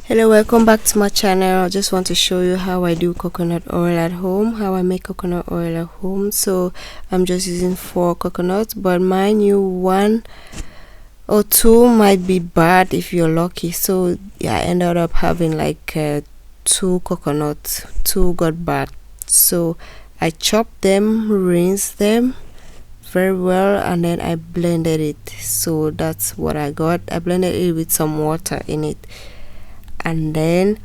Hello, welcome back to my channel. I just want to show you how I do coconut oil at home, how I make coconut oil at home. So I'm just using 4 coconuts, but mind you, 1 or 2 might be bad if you're lucky. So yeah, I ended up having like 2 coconuts, 2 got bad. So I chopped them, rinsed them very well, and then I blended it. So that's what I got. I blended it with some water in it, and then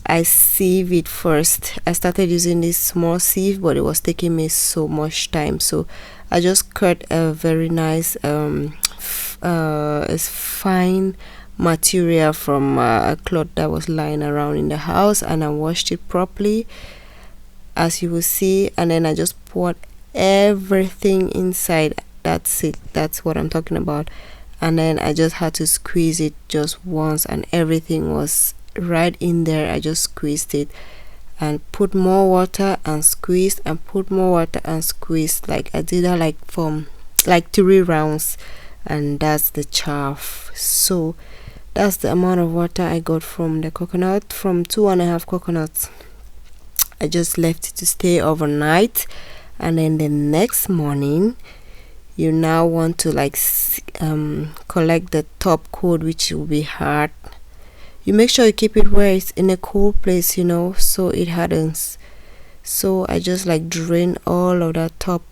I sieve it first. I started using this small sieve, but it was taking me so much time, so I just cut a very nice fine material from a cloth that was lying around in the house, and I washed it properly, as you will see, and then I just poured everything inside. That's it, that's what I'm talking about. And then I just had to squeeze it just once, and everything was right in there. I just squeezed it and put more water and squeezed and put more water and squeezed. Like I did that like from like 3 rounds, and that's the chaff. So that's the amount of water I got from the coconut. From 2.5 coconuts, I just left it to stay overnight, and then the next morning you now want to like collect the top coat, which will be hard. You make sure you keep it where it's in a cool place, you know, so it hardens. So I just like drain all of that top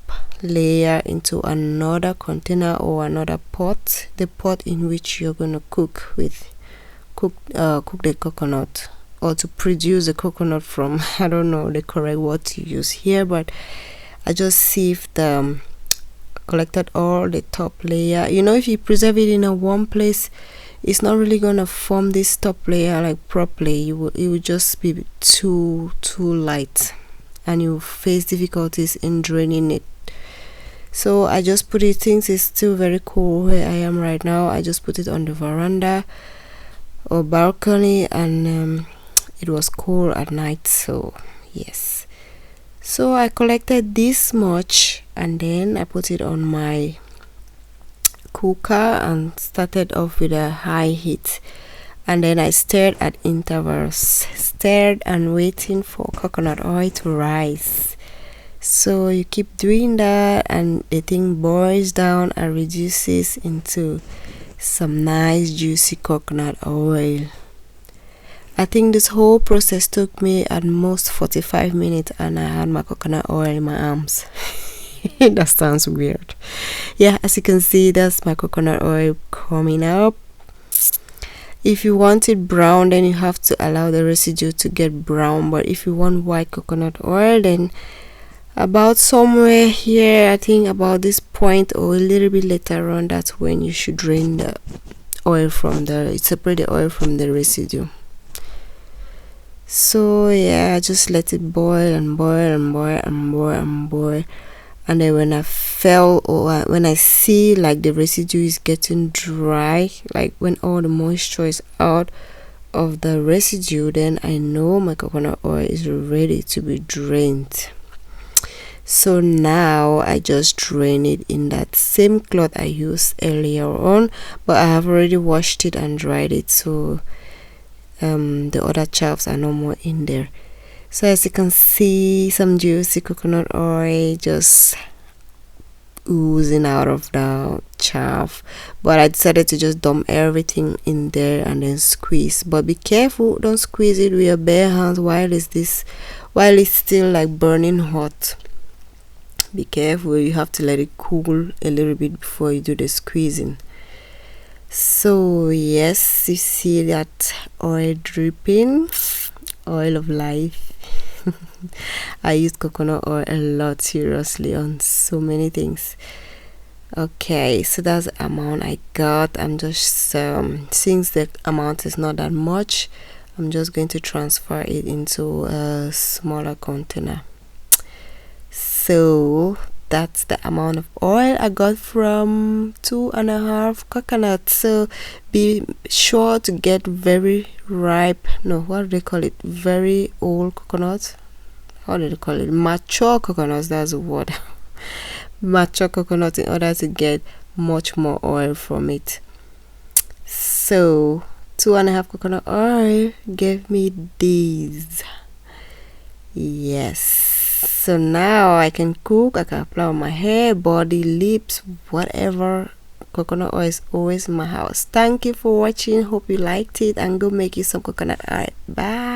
layer into another container or another pot, the pot in which you're gonna cook the coconut, or to produce the coconut from. I don't know the correct word to use here, but I just sieved the collected all the top layer. You know, if you preserve it in a warm place, it's not really gonna form this top layer like properly. It will just be too light, and you face difficulties in draining it. So I just put it, things is still very cool where I am right now. I just put it on the veranda or balcony, and it was cool at night. So yes, so I collected this much, and then I put it on my cooker and started off with a high heat, and then I stirred at intervals, stirred and waiting for coconut oil to rise. So you keep doing that, and the thing boils down and reduces into some nice juicy coconut oil. I think this whole process took me at most 45 minutes, and I had my coconut oil in my arms. That sounds weird. Yeah, as you can see, that's my coconut oil coming up. If you want it brown, then you have to allow the residue to get brown, but if you want white coconut oil, then about somewhere here, I think about this point or a little bit later on, that's when you should drain the oil from separate the oil from the residue. So yeah, I just let it boil and boil and boil and boil and boil. And then when when I see like the residue is getting dry, like when all the moisture is out of the residue, then I know my coconut oil is ready to be drained. So now I just drain it in that same cloth I used earlier on, but I have already washed it and dried it, so the other chaffs are no more in there. So as you can see, some juicy coconut oil just oozing out of the chaff, but I decided to just dump everything in there and then squeeze. But be careful, don't squeeze it with your bare hands while it's still like burning hot. Be careful, you have to let it cool a little bit before you do the squeezing. So yes, you see that oil dripping, oil of life. I use coconut oil a lot, seriously, on so many things. Okay, so that's the amount I got. I'm just since the amount is not that much, I'm just going to transfer it into a smaller container. So that's the amount of oil I got from 2.5 coconuts. So be sure to get very ripe, no, what do they call it, very old coconuts, how do they call it, mature coconuts, that's the word. Mature coconut, in order to get much more oil from it. So 2.5 coconut oil gave me these. Yes, so now I can cook. I can apply on my hair, body, lips, whatever. Coconut oil is always in my house. Thank you for watching. Hope you liked it, and go make you some coconut oil. Bye.